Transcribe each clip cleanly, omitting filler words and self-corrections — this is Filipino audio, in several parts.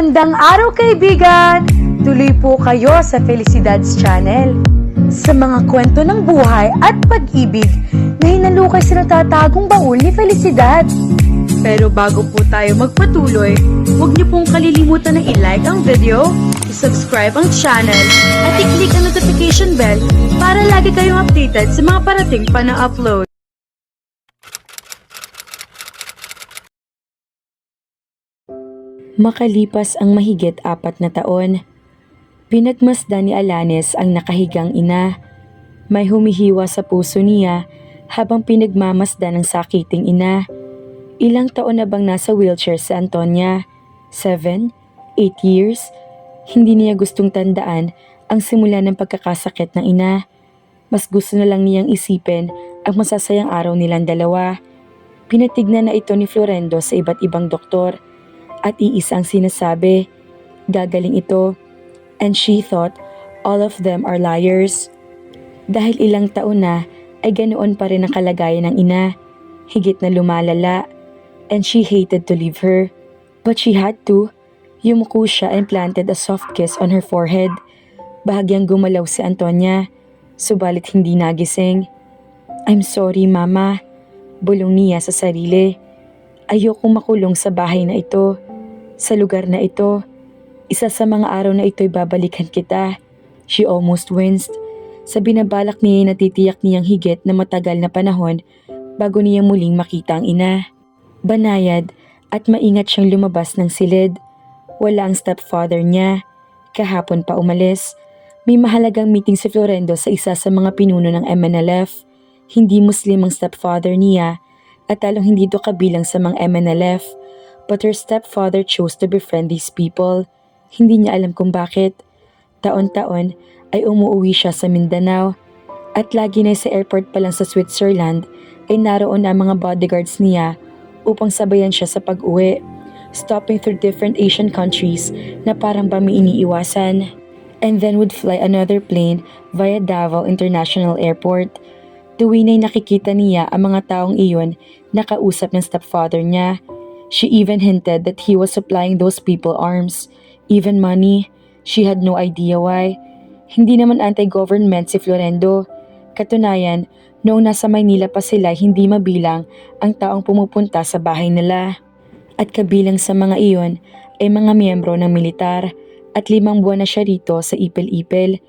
Magandang araw kaibigan! Tuloy po kayo sa Felicidad's Channel. Sa mga kwento ng buhay at pag-ibig na hinalukay sa natatagong baul ni Felicidad. Pero bago po tayo magpatuloy, huwag niyo pong kalilimutan na i-like ang video, i-subscribe ang channel, at i-click ang notification bell para lagi kayong updated sa mga parating pa na upload. Makalipas ang mahigit 4 na taon, pinagmasdan ni Alanes ang nakahigang ina. May humihiwa sa puso niya habang pinagmamasdan ng sakiting ina. Ilang taon na bang nasa wheelchair si Antonia? 7? 8 years? Hindi niya gustong tandaan ang simula ng pagkakasakit ng ina. Mas gusto na lang niyang isipin ang masasayang araw nilang dalawa. Pinatignan na ito ni Florendo sa iba't ibang doktor. At iisang sinasabi, gagaling ito. And she thought all of them are liars. Dahil ilang taon na ay ganoon pa rin ang kalagayan ng ina. Higit na lumalala. And she hated to leave her. But she had to. Yumuko siya and planted a soft kiss on her forehead. Bahagyang gumalaw si Antonia. Subalit hindi nagising. I'm sorry, Mama. Bulong niya sa sarili. Ayokong makulong sa bahay na ito. Sa lugar na ito, isa sa mga araw na ito'y babalikan kita. She almost winced. Sa binabalak niya natitiyak niyang higit na matagal na panahon bago niya muling makita ang ina. Banayad at maingat siyang lumabas ng silid. Wala ang stepfather niya. Kahapon pa umalis. May mahalagang meeting si Florendo sa isa sa mga pinuno ng MNLF. Hindi Muslim ang stepfather niya at talong hindi ito kabilang sa mga MNLF. But her stepfather chose to befriend these people. Hindi niya alam kung bakit. Taon-taon ay umuwi siya sa Mindanao. At lagi na sa airport pa lang sa Switzerland ay naroon ang mga bodyguards niya upang sabayan siya sa pag-uwi. Stopping through different Asian countries na parang ba may iniiwasan. And then would fly another plane via Davao International Airport. Tuwing ay nakikita niya ang mga taong iyon na kausap ng stepfather niya. She even hinted that he was supplying those people arms, even money. She had no idea why. Hindi naman anti-government si Florendo. Katunayan, noong nasa Maynila pa sila hindi mabilang ang taong pumupunta sa bahay nila. At kabilang sa mga iyon ay mga miyembro ng militar at 5 buwan na siya rito sa Ipil-Ipil.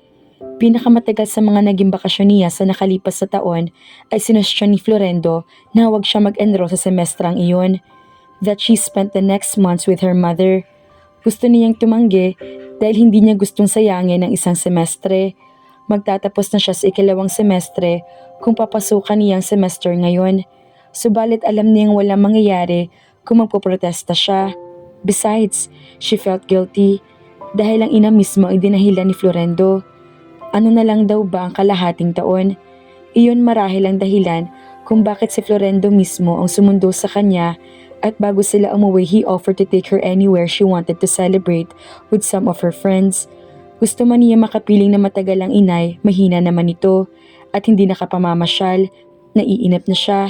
Pinakamatagal sa mga naging bakasyon niya sa nakalipas sa taon ay sinustyan ni Florendo na huwag siya mag-enroll sa semestrang iyon. That she spent the next months with her mother. Gusto niyang tumanggi dahil hindi niya gustong sayangin ang isang semestre. Magtatapos na siya sa 2nd semestre kung papasukan niyang semester ngayon. Subalit alam niyang walang mangyayari kung magpoprotesta siya. Besides, she felt guilty dahil ang ina mismo ay dinahilan ni Florendo. Ano na lang daw ba ang kalahating taon? Iyon marahil ang dahilan kung bakit si Florendo mismo ang sumundo sa kanya. At bago sila umuwi, he offered to take her anywhere she wanted to celebrate with some of her friends. Gusto man niya makapiling na matagal ang inay, mahina naman ito, at hindi nakapamamasyal. Naiinip na siya.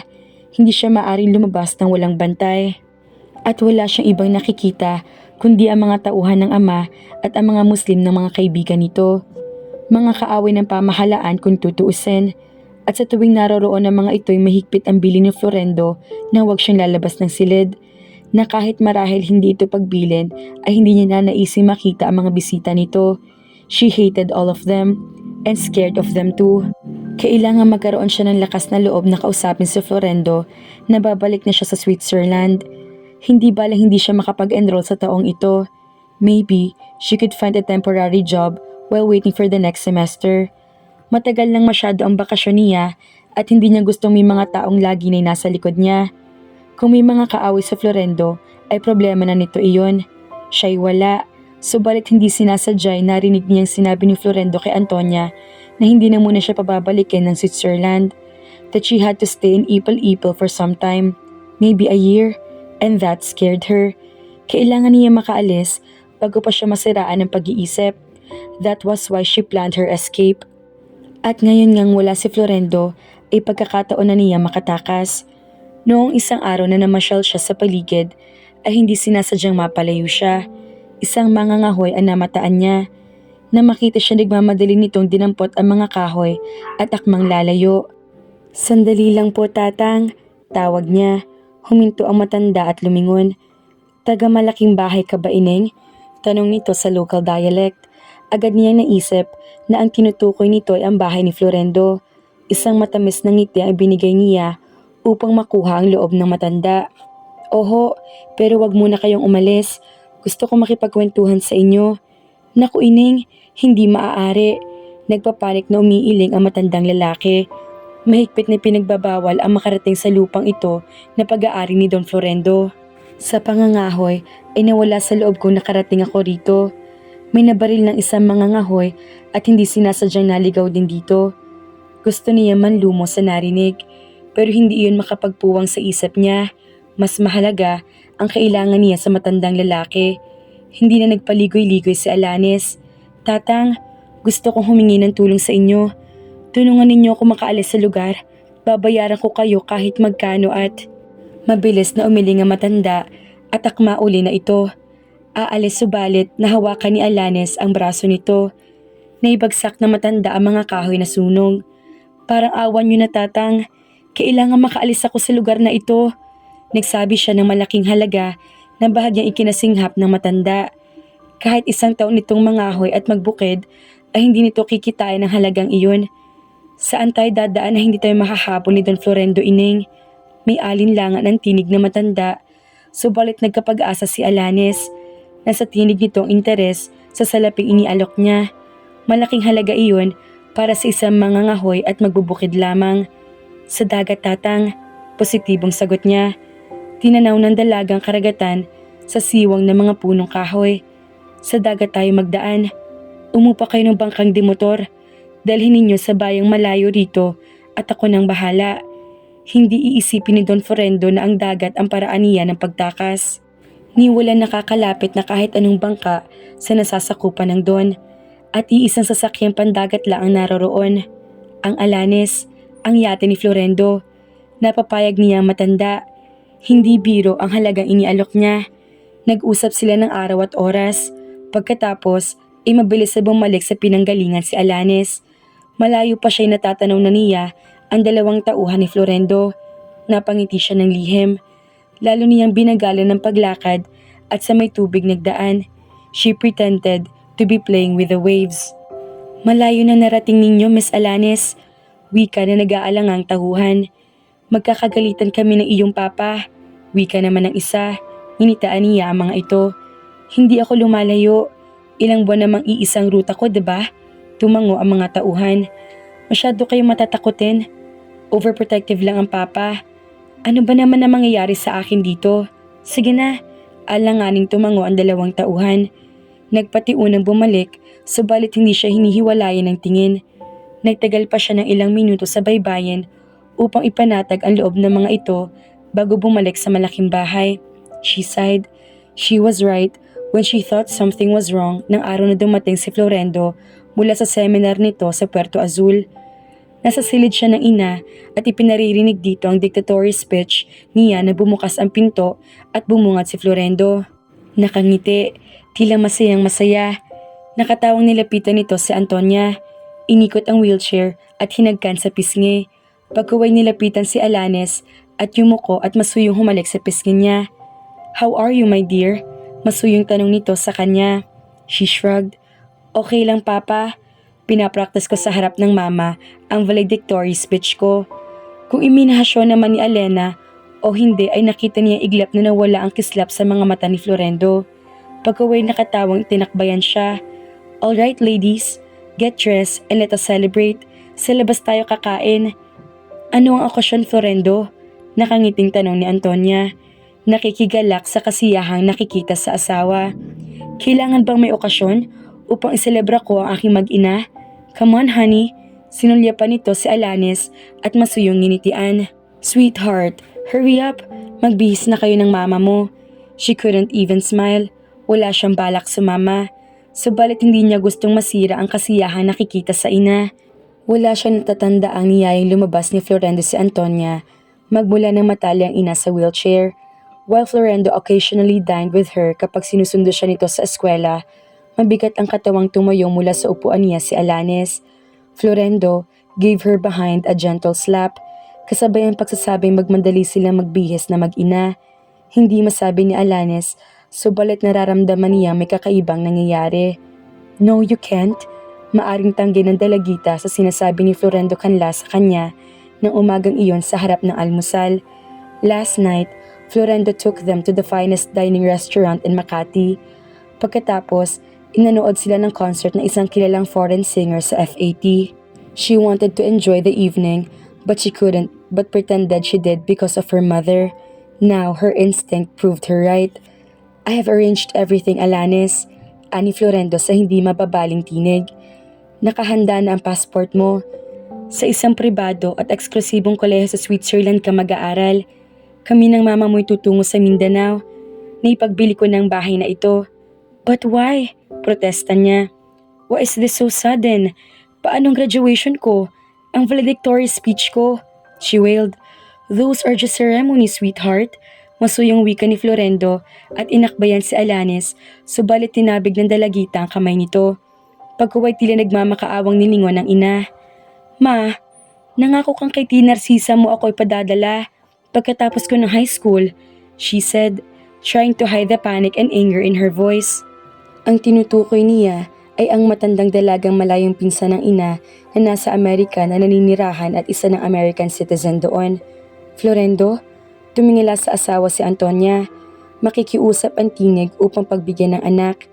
Hindi siya maaring lumabas ng walang bantay. At wala siyang ibang nakikita, kundi ang mga tauhan ng ama at ang mga Muslim ng mga kaibigan nito. Mga kaaway ng pamahalaan kung tutuusin. At sa tuwing naroroon ng mga ito'y mahigpit ang bilin ni Florendo na huwag siyang lalabas ng silid, na kahit marahil hindi ito pagbilin ay hindi niya na naising makita ang mga bisita nito. She hated all of them and scared of them too. Kailangan magkaroon siya ng lakas na loob na kausapin si Florendo na babalik na siya sa Switzerland. Hindi balang hindi siya makapag-enroll sa taong ito. Maybe she could find a temporary job while waiting for the next semester. Matagal lang masyado ang bakasyon niya at hindi niya gustong may mga taong lagi na nasa likod niya. Kung may mga kaaway sa Florendo, ay problema na nito iyon. Siya'y wala. Subalit hindi sinasadya narinig niyang sinabi ni Florendo kay Antonia na hindi na muna siya pababalikin ng Switzerland. That she had to stay in Ipil-Ipil for some time, maybe a year, and that scared her. Kailangan niya makaalis bago pa siya masiraan ng pag-iisip. That was why she planned her escape. At ngayon ngang wala si Florendo ay pagkakataon na niya makatakas. Noong isang araw na namasyal siya sa paligid ay hindi sinasadyang mapalayo siya. Isang mangangahoy ang namataan niya. Na makita siya nagmamadali nitong dinampot ang mga kahoy at akmang lalayo. Sandali lang po tatang, tawag niya. Huminto ang matanda at lumingon. Taga malaking bahay ka ba ineng? Tanong nito sa local dialect. Agad niyang naisip na ang tinutukoy nito ay ang bahay ni Florendo. Isang matamis na ngiti ang ibinigay niya upang makuha ang loob ng matanda. Oho, pero wag muna kayong umalis. Gusto ko makipagkwentuhan sa inyo. Naku ining, hindi maaari. Nagpapanik na umiiling ang matandang lalaki. Mahigpit na pinagbabawal ang makarating sa lupang ito na pag-aari ni Don Florendo. Sa pangangahoy ay nawala sa loob kong nakarating ako rito. May nabaril ng isang mangangahoy at hindi sinasadyang naligaw din dito. Gusto niya manlumo sa narinig pero hindi iyon makapagpuwang sa isip niya. Mas mahalaga ang kailangan niya sa matandang lalaki. Hindi na nagpaligoy-ligoy si Alanes. Tatang, gusto kong humingi ng tulong sa inyo. Tulungan ninyo ako makaalis sa lugar. Babayaran ko kayo kahit magkano at... Mabilis na umiling ang matanda at akma uli na ito. Aalis subalit nahawakan ni Alanes ang braso nito. Naibagsak na matanda ang mga kahoy na sunog. Parang awan niyo na tatang. Kailangan makaalis ako sa lugar na ito. Nagsabi siya ng malaking halaga na bahagyang ikinasinghap ng matanda. Kahit 1 taon nitong mangahoy at magbukid ay hindi nito kikitain ang halagang iyon. Saan tayo dadaan na hindi tayo mahahabol ni Don Florendo ining? May alinlangan ang tinig na matanda. Subalit nagkapag-asa si Alanes. Nasa tinig nitong interes sa salaping inialok niya. Malaking halaga iyon para sa isang mangangahoy at magbubukid lamang. Sa dagat tatang, positibong sagot niya. Tinanaw ng dalagang karagatan sa siwang ng mga punong kahoy. Sa dagat tayo magdaan. Umupa kayo ng bangkang demotor. Dalhin ninyo sa bayang malayo rito at ako nang bahala. Hindi iisipin ni Don Florendo na ang dagat ang paraan niya ng pagtakas. Ni wala nakakalapit na kahit anong bangka sa nasasakupan ng Don at iisang sasakyang pandagat lang ang naroroon. Ang Alanes, ang yate ni Florendo. Napapayag niya ang matanda. Hindi biro ang halagang inialok niya. Nag-usap sila ng araw at oras. Pagkatapos, ay mabilis na bumalik sa pinanggalingan si Alanes. Malayo pa siya'y natatanaw na niya ang 2 tauhan ni Florendo. Napangiti siya ng lihim. Lalo niyang binagalan ng paglakad at sa may tubig nagdaan. She pretended to be playing with the waves. Malayo na narating ninyo, Miss Alanes. Wika na nag-aalangang tahuhan. Magkakagalitan kami ng iyong papa. Wika naman ng isa. Initaan niya ang mga ito. Hindi ako lumalayo. Ilang buwan namang iisang ruta ko, diba? Tumango ang mga tauhan. Masyado kayong matatakutin. Overprotective lang ang papa. Ano ba naman ang mangyayari sa akin dito? Sige na. Alanganing tumango ang 2 tauhan. Nagpatiunang bumalik, subalit hindi siya hinihiwalayan ng tingin. Nagtagal pa siya ng ilang minuto sa baybayin upang ipanatag ang loob ng mga ito bago bumalik sa malaking bahay. She sighed. She was right when she thought something was wrong nang araw na dumating si Florendo mula sa seminar nito sa Puerto Azul. Nasa silid siya ng ina at ipinaririnig dito ang dictatory speech niya na bumukas ang pinto at bumungad si Florendo. Nakangiti, tila masayang masaya. Nakatawang nilapitan nito si Antonia. Inikot ang wheelchair at hinagkan sa pisngi. Pagkaway nilapitan si Alanes at yumuko at masuyong humalik sa pisngi niya. How are you, my dear? Masuyong tanong nito sa kanya. She shrugged. Okay lang, Papa. Pinapraktas ko sa harap ng mama ang valedictory speech ko. Kung iminahasyon naman ni Elena o hindi ay nakita niya iglap na nawala ang kislap sa mga mata ni Florendo. Pagkaway nakatawang tinakbayan siya. Alright ladies, get dressed and let us celebrate. Sa labas tayo kakain. Ano ang okasyon, Florendo? Nakangiting tanong ni Antonia. Nakikigalak sa kasiyahang nakikita sa asawa. Kailangan bang may okasyon upang iselebra ko ang aking mag-ina? Come on, honey. Sinulya pa nito si Alanes at masuyong nginitian. Sweetheart, hurry up. Magbihis na kayo ng mama mo. She couldn't even smile. Wala siyang balak sumama. Subalit hindi niya gustong masira ang kasiyahang nakikita sa ina. Wala siyang natatanda ang niyayang lumabas ni Florendo si Antonia. Magmula ng matali ang ina sa wheelchair. While Florendo occasionally dined with her kapag sinusundo siya nito sa eskwela, mabigat ang katawang tumayo mula sa upuan niya si Alanis. Florendo gave her behind a gentle slap, kasabay ang pagsasabing magmadali silang magbihis na mag-ina. Hindi masabi ni Alanis, subalit nararamdaman niya may kakaibang nangyayari. No, you can't. Maaring tanggi ng dalagita sa sinasabi ni Florendo kanla sa kanya ng umagang iyon sa harap ng almusal. Last night, Florendo took them to the finest dining restaurant in Makati. Pagkatapos, inanood sila ng concert ng isang kilalang foreign singer sa FAT. She wanted to enjoy the evening, but she couldn't, but pretended she did because of her mother. Now, her instinct proved her right. I have arranged everything, Alanis, ani Florendo sa hindi mababaling tinig. Nakahanda na ang passport mo. Sa isang pribado at eksklusibong kolehiyo sa Switzerland ka mag-aaral. Kami ng mama mo'y tutungo sa Mindanao. Naipagbili ko ng bahay na ito. But why? Protesta niya. Why is this so sudden? Paanong graduation ko? Ang valedictory speech ko? She wailed. Those are just ceremonies, sweetheart. Masuyong wika ni Florendo at inakbayan si Alanis, subalit tinabig ng dalagita ang kamay nito. Pagkaway tila nagmamakaawang nilingon ng ina. Ma, nangako kang kay Tia Narcisa mo ako'y padadala pagkatapos ko ng high school, she said, trying to hide the panic and anger in her voice. Ang tinutukoy niya ay ang matandang dalagang malayong pinsan ng ina na nasa Amerika na naninirahan at isa ng American citizen doon. Florendo, tumingala sa asawa si Antonia. Makikiusap ang tinig upang pagbigyan ng anak.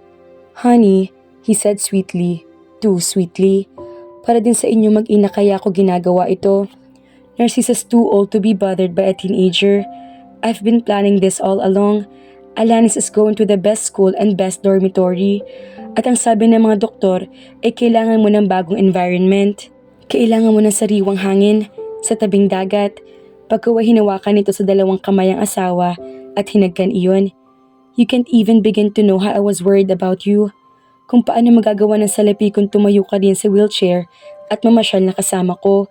Honey, he said sweetly, too sweetly. Para din sa inyo mag-ina kaya ako ginagawa ito. Narcissa's too old to be bothered by a teenager. I've been planning this all along. Alanis is going to the best school and best dormitory. At ang sabi ng mga doktor ay kailangan mo ng bagong environment. Kailangan mo ng sariwang hangin sa tabing dagat. Pagkaway hinawakan nito sa dalawang kamay ang asawa at hinagkan iyon. You can't even begin to know how I was worried about you. Kung paano magagawa ng salapi kung tumayo ka din sa wheelchair at mamasyal na kasama ko.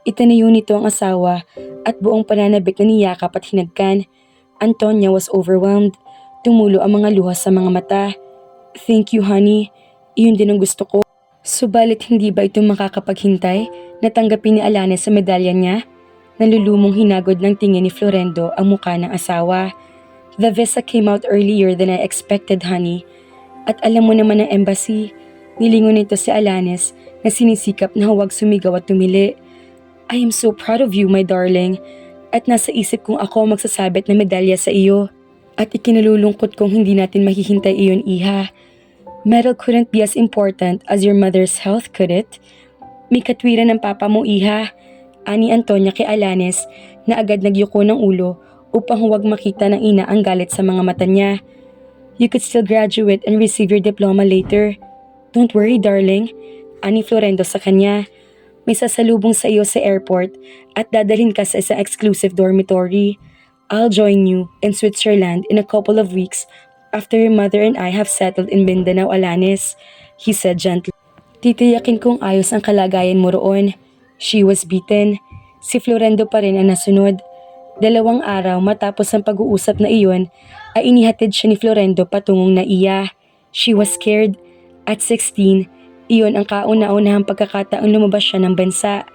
Itinayo nito ang asawa at buong pananabik na niyakap at hinagkan. Antonia was overwhelmed. Tumulo ang mga luha sa mga mata. Thank you, honey. Iyon din ang gusto ko. Subalit hindi ba ito makakapaghintay na tanggapin ni Alanis sa medalya niya? Nalulumong hinagod ng tingin ni Florendo ang muka ng asawa. The visa came out earlier than I expected, honey. At alam mo naman ng embassy, nilingon nito si Alanis na sinisikap na huwag sumigaw at tumili. I am so proud of you, my darling. At nasa isip kong ako magsasabit na medalya sa iyo. At ikinalulungkot kong hindi natin mahihintay iyon, iha. Medal couldn't be as important as your mother's health, could it? May katwiran ng papa mo, iha. Ani Antonia kay Alanis na agad nagyuko ng ulo upang huwag makita ng ina ang galit sa mga mata niya. You could still graduate and receive your diploma later. Don't worry, darling. Ani Florendo sa kanya. May sasalubong sa iyo sa airport at dadalhin ka sa isang exclusive dormitory. I'll join you in Switzerland in a couple of weeks after your mother and I have settled in Mindanao, Alanis, he said gently. Titiyakin kong ayos ang kalagayan mo roon. She was beaten. Si Florendo pa rin ang nasunod. 2 araw matapos ang pag-uusap na iyon, ay inihatid siya ni Florendo patungong Naiya. She was scared. At 16, iyon ang kauna-unahang pagkakataong lumabas siya ng bansa.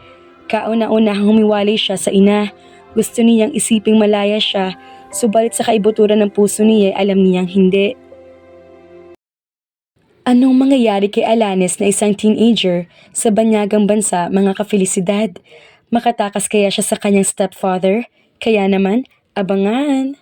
Kauna-unahang humiwalay siya sa ina. Gusto niyang isiping malaya siya, subalit sa kaibuturan ng puso niya ay alam niyang hindi. Anong mangyayari kay Alanis na isang teenager sa banyagang bansa, mga kafelisidad? Makatakas kaya siya sa kanyang stepfather? Kaya naman, abangan!